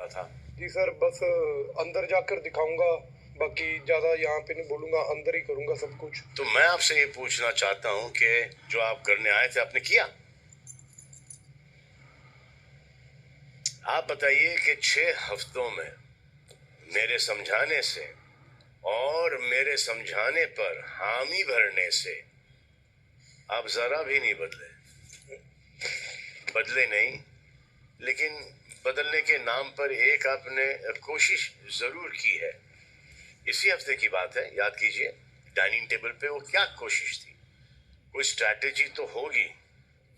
था। जी सर, बस अंदर जाकर दिखाऊंगा, बाकी ज्यादा यहाँ पे नहीं बोलूंगा, अंदर ही करूंगा सब कुछ। तो मैं आपसे ये पूछना चाहता हूँ कि जो आप करने आए थे आपने किया? आप बताइए कि 6 हफ्तों में मेरे समझाने से और मेरे समझाने पर हामी भरने से आप जरा भी नहीं बदले नहीं, लेकिन बदलने के नाम पर एक आपने कोशिश जरूर की है। इसी हफ्ते की बात है, याद कीजिए। डाइनिंग टेबल पे वो क्या कोशिश थी? कोई स्ट्रैटेजी तो होगी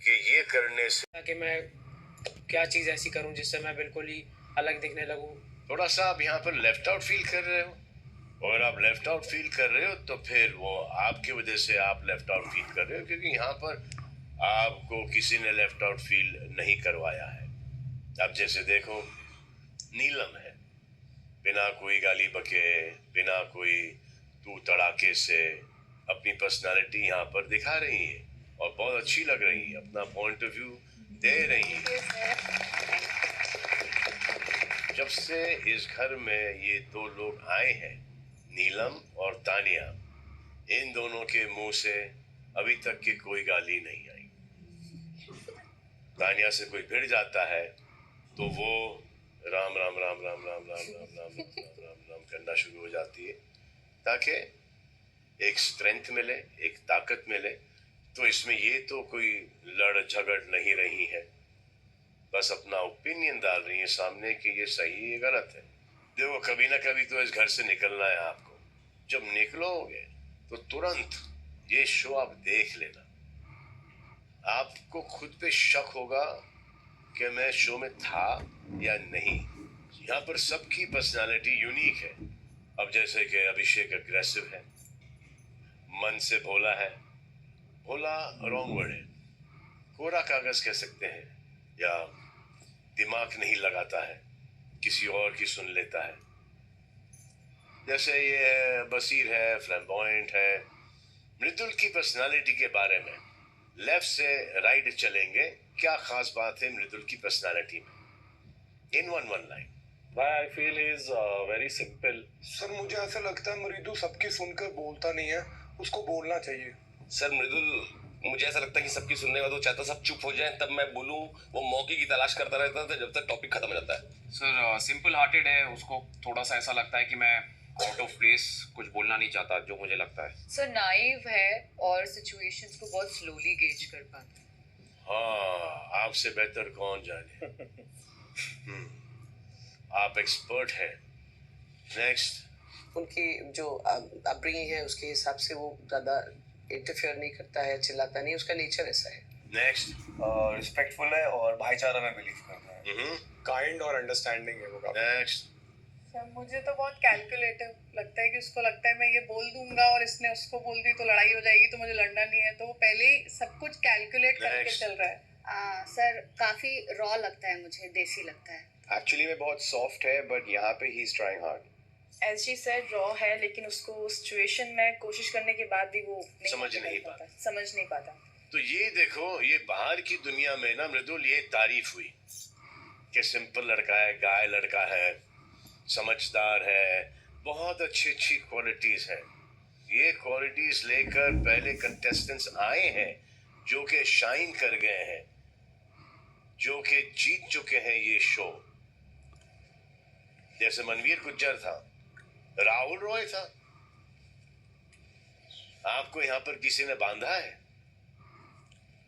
कि ये करने से कि मैं क्या चीज़ ऐसी करूं जिससे मैं बिल्कुल ही अलग दिखने लगूं। थोड़ा सा आप यहाँ पर लेफ्ट आउट फील कर रहे हो, और आप लेफ्ट आउट फील कर रहे हो तो फिर वो आपकी वजह से आप लेफ्ट आउट फील कर रहे हो, क्योंकि यहाँ पर आपको किसी ने लेफ्ट आउट फील नहीं करवाया है। अब जैसे देखो, नीलम है, बिना कोई गाली बके, बिना कोई तू तड़ाके से अपनी पर्सनालिटी यहाँ पर दिखा रही है और बहुत अच्छी लग रही है, अपना पॉइंट ऑफ व्यू दे रही है। जब से इस घर में ये 2 लोग आए हैं, नीलम और तानिया, इन दोनों के मुंह से अभी तक की कोई गाली नहीं आई। तानिया से कोई भिड़ जाता है तो वो राम राम राम राम राम राम राम राम राम राम राम करना शुरू हो जाती है, ताकि एक स्ट्रेंथ मिले, एक ताकत मिले। तो इसमें ये तो कोई लड़ झगड़ नहीं रही है, बस अपना ओपिनियन डाल रही है सामने कि ये सही है, गलत है। देखो, कभी ना कभी तो इस घर से निकलना है आपको। जब निकलोगे तो तुरंत ये शो आप देख लेना, आपको खुद पे शक होगा कि मैं शो में था या नहीं। यहाँ पर सबकी पर्सनालिटी यूनिक है। अब जैसे कि अभिषेक अग्रेसिव है, मन से भोला है, भोला रॉन्ग वर्ड है, कोरा कागज कह सकते हैं, या दिमाग नहीं लगाता है, किसी और की सुन लेता है। जैसे ये बसीर है, फ्लैम्बॉयंट है। मृदुल की पर्सनालिटी के बारे में लेफ्ट से राइट चलेंगे, क्या खास बात है मृदुल की पर्सनालिटी में? In one line. I feel he is very simple. Sir, मुझे ऐसा लगता है मृदु सबकी सुनकर बोलता नहीं है, उसको बोलना चाहिए। सर मृदुल, मुझे ऐसा लगता है कि सबकी सुनने का तो चाहता सब चुप हो जाए तब मैं बोलूं। वो मौके की तलाश करता रहता था जब तक टॉपिक खत्म हो जाता है। सर सिंपल हार्टेड है, उसको थोड़ा सा ऐसा लगता है कि मैं आउट ऑफ प्लेस कुछ बोलना नहीं चाहता, जो मुझे लगता है। सर नाइव है और सिचुएशंस को बहुत स्लोली गेज कर पाता है। हाँ, आपसे बेहतर कौन जाने। आप एक्सपर्ट हैं। नेक्स्ट। उनकी जो अपब्रिंगिंग है उसके हिसाब से वो ज़्यादा इंटरफेयर नहीं करता है, चिल्लाता नहीं, उसका नेचर ऐसा है। नेक्स्ट। रिस्पेक्टफुल है और भाईचारा में बिलीव करता है। काइंड और अंडरस्टैंडिंग है वो काफी। नेक्स्ट। सर मुझे तो बहुत कैलकुलेटिव लगता है कि उसको लगता है मैं ये बोल दूंगा और इसने उसको बोल दी तो लड़ाई हो जाएगी, तो मुझे लड़ना नहीं है, तो वो पहले ही सब कुछ कैलकुलेट करके Next. चल रहा है। सर काफी रॉ लगता है मुझे, देसी लगता है। एक्चुअली में बहुत सॉफ्ट है, बट यहाँ पे ही is trying hard. As she said raw है, लेकिन उसको सिचुएशन में कोशिश करने के बाद भी वो समझ नहीं पाता। समझ नहीं पाता। तो ये देखो, ये बाहर की दुनिया में ना मृदुल ये तारीफ हुई कि सिंपल लड़का है, गाय लड़का है, समझदार है, बहुत अच्छी क्वालिटीज हैं। ये क्वालिटीज लेकर पहले कंटेस्टेंट्स आए हैं जो कि शाइन कर गए हैं, जो कि जीत चुके हैं ये शो। जैसे मनवीर गुज्जर था, राहुल रॉय था। आपको यहाँ पर किसी ने बांधा है?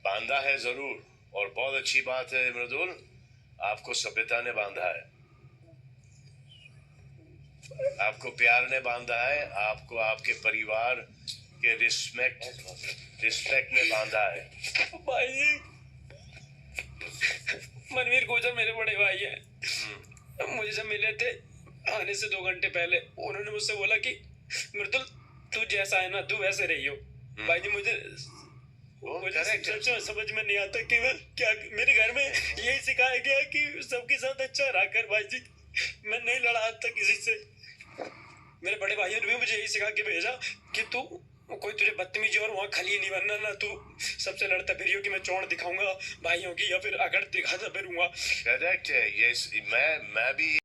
बांधा है जरूर, और बहुत अच्छी बात है मृदुल, आपको सभ्यता ने बांधा है, आपको प्यार ने बांधा है, आपको आपके परिवार के रिस्पेक्ट ने बांधा है। भाई जी, मनवीर गुजर मेरे बड़े भाई हैं। मुझे जब मिले थे आने से 2 घंटे पहले, उन्होंने मुझसे बोला कि मृदुल तू जैसा है ना तू वैसे रही हो। भाई जी, मुझे सच में समझ में नहीं आता कि मैं क्या, मेरे घर में यही सिखाया गया कि सबके साथ अच्छा रहा कर। भाई जी, मैं नहीं लड़ा आज तक किसी से। मेरे बड़े भाइयों ने भी मुझे यही सिखा के भेजा कि तू कोई तुझे बदतमीजी और वहाँ खली नहीं बनना ना, तू सबसे लड़ता फिर कि मैं चौड़ दिखाऊंगा भाइयों की या फिर अगर दिखाता फिरूंगा। करेक्ट है, यस, मैं भी